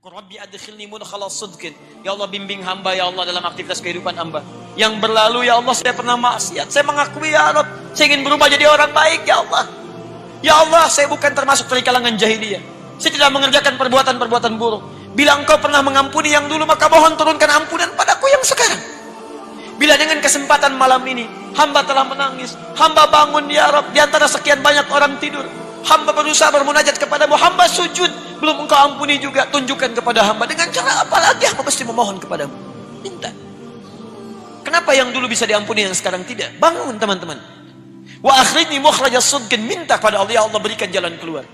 Rabbi adkhilni mudkhala sidqin. Ya Allah, bimbing hamba ya Allah dalam aktivitas kehidupan hamba. Yang berlalu ya Allah, saya pernah maksiat. Saya mengakui ya Allah, saya ingin berubah jadi orang baik ya Allah. Ya Allah, saya bukan termasuk dari kalangan jahiliyah. Saya tidak mengerjakan perbuatan-perbuatan buruk. Bila Engkau pernah mengampuni yang dulu, maka mohon turunkan ampunan padaku yang sekarang. Bila dengan kesempatan malam ini hamba telah menangis, hamba bangun ya Rabb, di antara sekian banyak orang tidur, hamba berusaha bermunajat kepadamu, hamba sujud, belum Engkau ampuni juga, tunjukkan kepada hamba. Dengan cara apa lagi hamba mesti memohon kepadamu? Minta. Kenapa yang dulu bisa diampuni, yang sekarang tidak? Bangun teman-teman. Wa akhrijni mukhrajas sidqin, minta pada Allah, ya Allah berikan jalan keluar.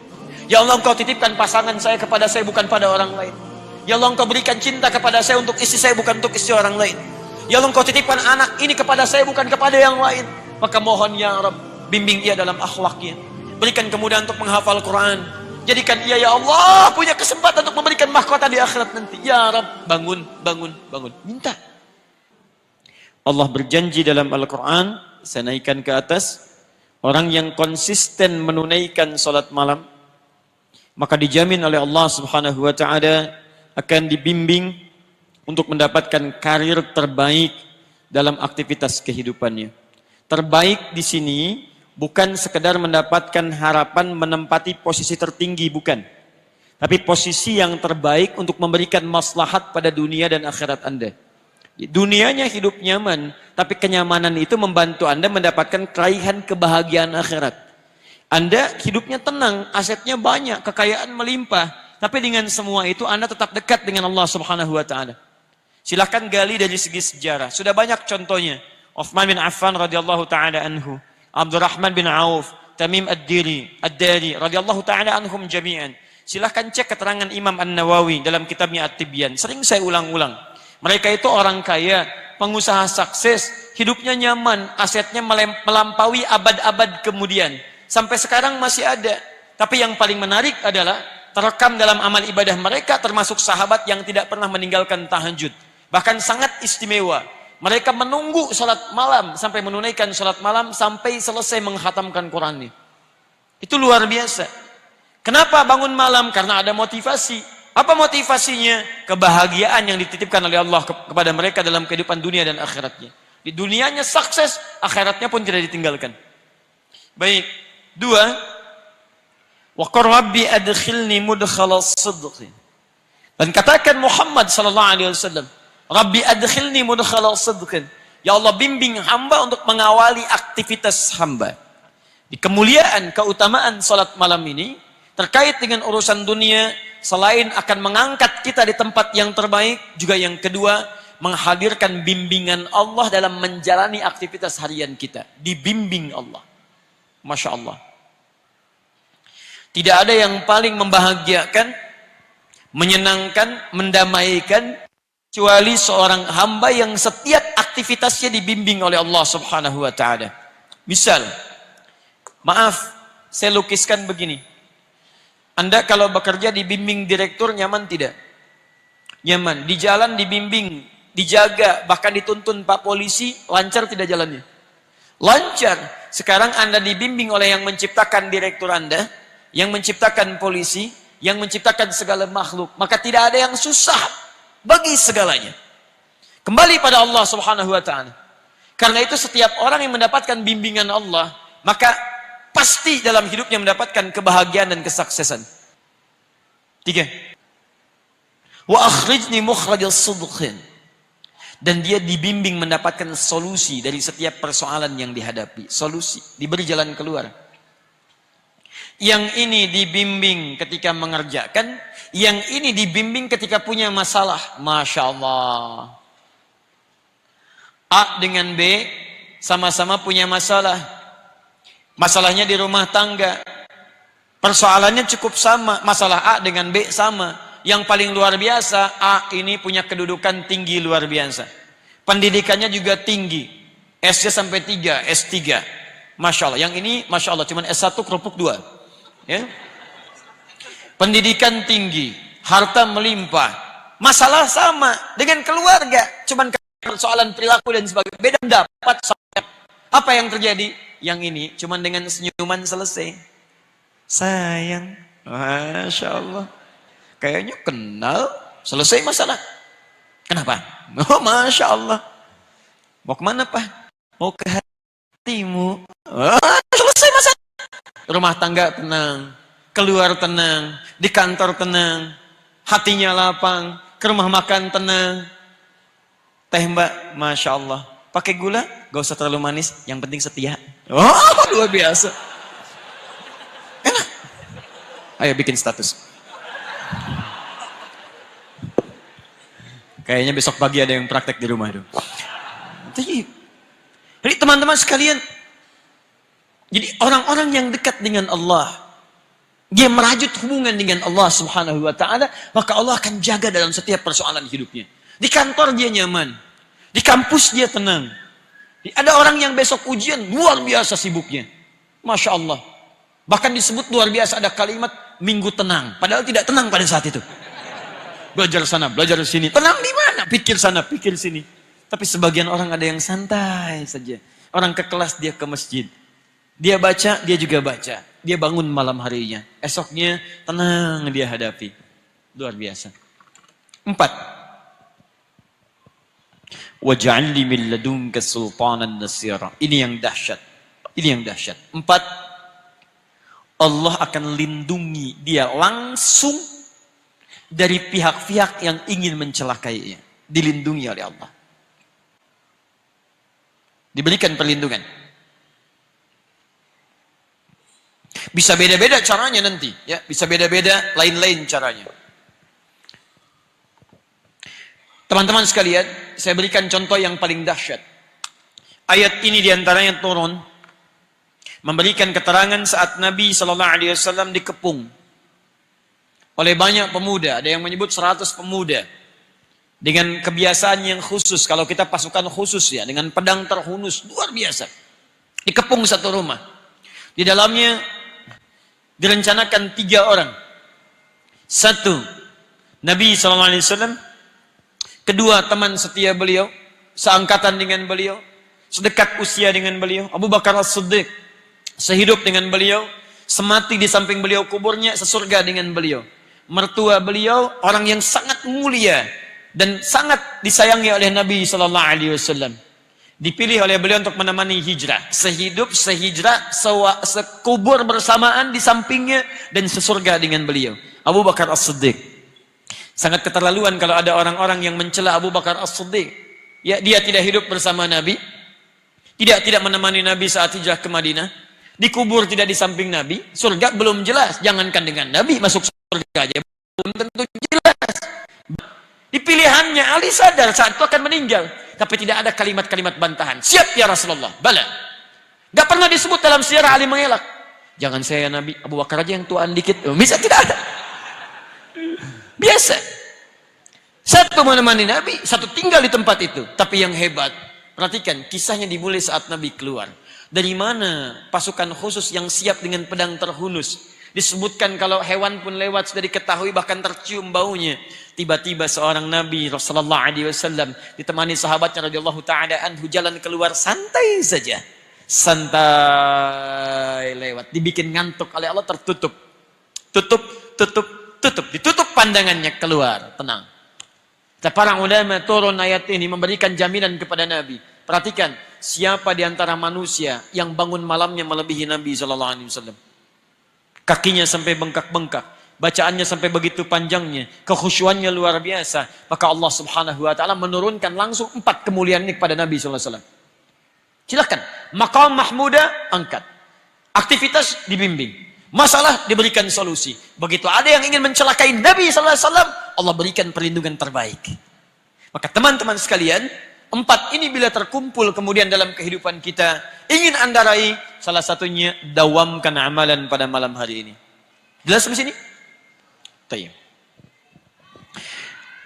Ya Allah, Engkau titipkan pasangan saya kepada saya, bukan pada orang lain. Ya Allah, Engkau berikan cinta kepada saya untuk istri saya, bukan untuk istri orang lain. Ya Allah, Engkau titipkan anak ini kepada saya, bukan kepada yang lain. Maka mohon ya Rabb, bimbing ia dalam akhlaknya. Berikan kemudahan untuk menghafal Quran. Jadikan ia ya Allah punya kesempatan untuk memberikan mahkota di akhirat nanti. Ya Rabb, bangun, bangun, bangun. Minta. Allah berjanji dalam Al-Quran, saya naikkan ke atas, orang yang konsisten menunaikan salat malam, maka dijamin oleh Allah Subhanahu wa Ta'ala akan dibimbing untuk mendapatkan karir terbaik dalam aktivitas kehidupannya. Terbaik di sini bukan sekedar mendapatkan harapan menempati posisi tertinggi, bukan. Tapi posisi yang terbaik untuk memberikan maslahat pada dunia dan akhirat Anda. Dunianya hidup nyaman, tapi kenyamanan itu membantu Anda mendapatkan keraihan kebahagiaan akhirat. Anda hidupnya tenang, asetnya banyak, kekayaan melimpah, tapi dengan semua itu Anda tetap dekat dengan Allah Subhanahu wa Ta'ala. Silahkan gali dari segi sejarah. Sudah banyak contohnya. Uthman bin Affan radhiyallahu taala anhu, Abdurrahman bin Auf, Tamim ad-Dari radhiyallahu taala anhum jami'an. Silahkan cek keterangan Imam An-Nawawi dalam kitabnya At-Tibyan. Sering saya ulang-ulang. Mereka itu orang kaya, pengusaha sukses, hidupnya nyaman, asetnya melampaui abad-abad kemudian. Sampai sekarang masih ada. Tapi yang paling menarik adalah terekam dalam amal ibadah mereka, termasuk sahabat yang tidak pernah meninggalkan tahajud. Bahkan sangat istimewa. Mereka menunggu salat malam sampai menunaikan salat malam sampai selesai menghatamkan Quran. Itu luar biasa. Kenapa bangun malam? Karena ada motivasi. Apa motivasinya? Kebahagiaan yang dititipkan oleh Allah kepada mereka dalam kehidupan dunia dan akhiratnya. Di dunianya sukses, akhiratnya pun tidak ditinggalkan. Baik. 2. Wa qur rabbi adkhilni mudkhala sidqin. Dan katakan Muhammad sallallahu alaihi wasallam, Rabbi adkhilni mudkhala sidqin. Ya Allah, bimbing hamba untuk mengawali aktivitas hamba. Di kemuliaan, keutamaan salat malam ini terkait dengan urusan dunia, selain akan mengangkat kita di tempat yang terbaik, juga yang kedua, menghadirkan bimbingan Allah dalam menjalani aktivitas harian kita. Dibimbing Allah. Masya Allah. Tidak ada yang paling membahagiakan, menyenangkan, mendamaikan, kecuali seorang hamba yang setiap aktivitasnya dibimbing oleh Allah Subhanahu wa Ta'ala. Misal, maaf, saya lukiskan begini. Anda kalau bekerja dibimbing direktur, nyaman tidak? Nyaman. Di jalan dibimbing, dijaga, bahkan dituntun Pak Polisi, lancar tidak jalannya? Lancar. Sekarang Anda dibimbing oleh yang menciptakan direktur Anda, yang menciptakan polisi, yang menciptakan segala makhluk. Maka tidak ada yang susah bagi segalanya. Kembali pada Allah Subhanahu wa Ta'ala. Karena itu setiap orang yang mendapatkan bimbingan Allah, maka pasti dalam hidupnya mendapatkan kebahagiaan dan kesuksesan. 3. Wa akhrijni mukhrajas sidqin. Dan dia dibimbing mendapatkan solusi dari setiap persoalan yang dihadapi. Solusi, diberi jalan keluar. Yang ini dibimbing ketika mengerjakan, yang ini dibimbing ketika punya masalah. Masya Allah. A dengan B sama-sama punya masalah. Masalahnya di rumah tangga. Persoalannya cukup sama. Masalah A dengan B sama. Yang paling luar biasa, A ini punya kedudukan tinggi luar biasa. Pendidikannya juga tinggi. S-nya sampai 3, S3. Masya Allah. Yang ini Masya Allah cuma S1 kerupuk 2. Ya. Pendidikan tinggi, harta melimpah, masalah sama dengan keluarga, cuman persoalan perilaku dan sebagainya, beda pendapat. Apa yang terjadi? Yang ini cuman dengan senyuman selesai. Sayang, Masya Allah, kayaknya kenal. Selesai masalah. Kenapa? Oh, Masya Allah. Mau kemana, Pak? Mau ke hatimu. Oh, selesai masalah. Rumah tangga tenang, keluar tenang, di kantor tenang, hatinya lapang, ke rumah makan tenang. Teh Mbak, Masya Allah. Pakai gula, gak usah terlalu manis, yang penting setia. Oh, luar biasa. Enak. Ayo bikin status. Kayaknya besok pagi ada yang praktek di rumah tuh. Jadi teman-teman sekalian, jadi orang-orang yang dekat dengan Allah, dia merajut hubungan dengan Allah Subhanahu wa taala, maka Allah akan jaga dalam setiap persoalan hidupnya. Di kantor dia nyaman, di kampus dia tenang. Ada orang yang besok ujian luar biasa sibuknya. Masya Allah. Bahkan disebut luar biasa ada kalimat minggu tenang, padahal tidak tenang pada saat itu. Belajar sana, belajar sini. Tenang di mana? Pikir sana, pikir sini. Tapi sebagian orang ada yang santai saja. Orang ke kelas, dia ke masjid. Dia baca, dia juga baca. Dia bangun malam harinya. Esoknya tenang dia hadapi. Luar biasa. 4. Waj'alni min ladunka sultanan nasira. Ini yang dahsyat. Ini yang dahsyat. 4. Allah akan lindungi dia langsung dari pihak-pihak yang ingin mencelakainya. Dilindungi oleh Allah. Diberikan perlindungan. Bisa beda-beda caranya nanti, ya. Bisa beda-beda, lain-lain caranya. Teman-teman sekalian, saya berikan contoh yang paling dahsyat. Ayat ini diantaranya turun memberikan keterangan saat Nabi SAW dikepung oleh banyak pemuda. Ada yang menyebut 100 pemuda dengan kebiasaan yang khusus. Kalau kita pasukan khusus ya, dengan pedang terhunus luar biasa. Dikepung satu rumah. Di dalamnya direncanakan 3 orang. 1, Nabi SAW. 2, teman setia beliau, seangkatan dengan beliau, sedekat usia dengan beliau, Abu Bakar As-Siddiq, sehidup dengan beliau, semati di samping beliau kuburnya, sesurga dengan beliau. Mertua beliau orang yang sangat mulia dan sangat disayangi oleh Nabi SAW. Dipilih oleh beliau untuk menemani hijrah, sehidup, sehijrah, sekubur bersamaan di sampingnya dan sesurga dengan beliau. Abu Bakar As-Siddiq. Sangat keterlaluan kalau ada orang-orang yang mencela Abu Bakar As-Siddiq. Ya, dia tidak hidup bersama Nabi, tidak menemani Nabi saat hijrah ke Madinah, dikubur tidak di samping Nabi, surga belum jelas. Jangankan dengan Nabi masuk surga aja belum tentu jelas. Di pilihannya Ali sadar saat itu akan meninggal, tapi tidak ada kalimat-kalimat bantahan. Siap ya Rasulullah, bala. Gak pernah disebut dalam sejarah Ali mengelak. Jangan saya Nabi, Abu Bakar aja yang tuaan dikit. Bisa tidak ada. Biasa. 1 menemani Nabi, 1 tinggal di tempat itu. Tapi yang hebat, perhatikan kisahnya dimulai saat Nabi keluar. Dari mana pasukan khusus yang siap dengan pedang terhunus? Disebutkan kalau hewan pun lewat sudah diketahui, bahkan tercium baunya. Tiba-tiba seorang Nabi Rasulullah SAW ditemani sahabatnya radhiyallahu taala anhu jalan keluar santai saja. Santai lewat, dibikin ngantuk oleh Allah, tertutup. Tutup. Ditutup pandangannya, keluar, tenang. Para ulama turun ayat ini memberikan jaminan kepada Nabi. Perhatikan, siapa di antara manusia yang bangun malamnya melebihi Nabi SAW? Kakinya sampai bengkak-bengkak, bacaannya sampai begitu panjangnya, kekhusyuannya luar biasa. Maka Allah Subhanahu wa taala menurunkan langsung 4 kemuliaan ini kepada Nabi SAW. Silakan, maqam mahmuda angkat. Aktivitas dibimbing. Masalah diberikan solusi. Begitu ada yang ingin mencelakai Nabi SAW, Allah berikan perlindungan terbaik. Maka teman-teman sekalian, 4 ini bila terkumpul kemudian dalam kehidupan kita, ingin Anda raih, salah satunya dawamkan amalan pada malam hari ini. Jelas di sini? Tayyib.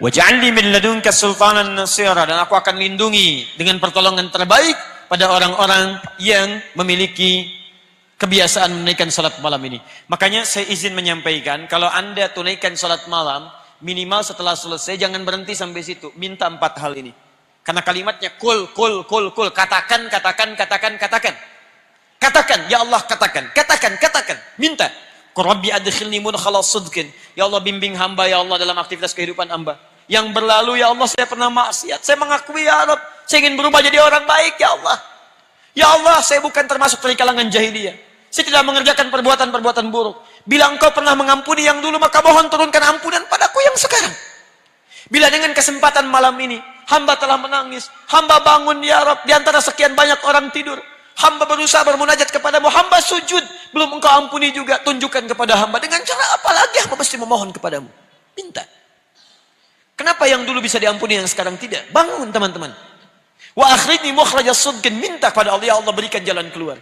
Waj'alni min ladunka sultanan nasira, dan aku akan lindungi dengan pertolongan terbaik pada orang-orang yang memiliki kebiasaan menunaikan salat malam ini. Makanya saya izin menyampaikan, kalau Anda tunaikan salat malam, minimal setelah selesai jangan berhenti sampai situ. Minta 4 hal ini. Karena kalimatnya kul. Katakan. Katakan, ya Allah katakan. Minta. Rabbi adkhilni mudkhala sidqin. Ya Allah, bimbing hamba ya Allah dalam aktivitas kehidupan hamba. Yang berlalu ya Allah saya pernah maksiat. Saya mengakui ya Allah, saya ingin berubah jadi orang baik ya Allah. Ya Allah, saya bukan termasuk dari kalangan jahiliyah. Saya tidak mengerjakan perbuatan-perbuatan buruk. Bila Engkau pernah mengampuni yang dulu, maka mohon turunkan ampunan padaku yang sekarang. Bila dengan kesempatan malam ini, hamba telah menangis, hamba bangun ya Rabb, di antara sekian banyak orang tidur. Hamba berusaha bermunajat kepadamu, hamba sujud, belum Engkau ampuni juga, tunjukkan kepada hamba. Dengan cara apa lagi hamba mesti memohon kepadamu? Minta. Kenapa yang dulu bisa diampuni, yang sekarang tidak? Bangun teman-teman. Wa akhrijni mukhrajas sidqin, minta kepada Allah, ya Allah berikan jalan keluar.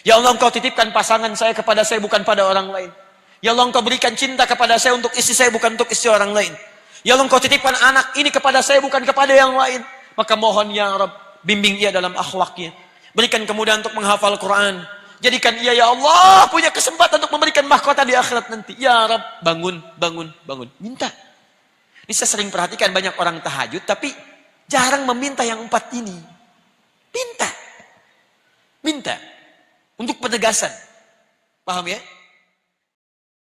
Ya Allah, Engkau titipkan pasangan saya kepada saya, bukan pada orang lain. Ya Allah, Engkau berikan cinta kepada saya untuk istri saya, bukan untuk istri orang lain. Ya Allah, Engkau titipkan anak ini kepada saya, bukan kepada yang lain. Maka mohon ya Rabb, bimbing ia dalam akhlaknya. Berikan kemudahan untuk menghafal Quran. Jadikan ia ya Allah punya kesempatan untuk memberikan mahkota di akhirat nanti. Ya Rabb, bangun, bangun, bangun. Minta. Ini saya sering perhatikan banyak orang tahajud, tapi jarang meminta yang 4 ini. Minta. Minta. Untuk penegasan. Paham ya?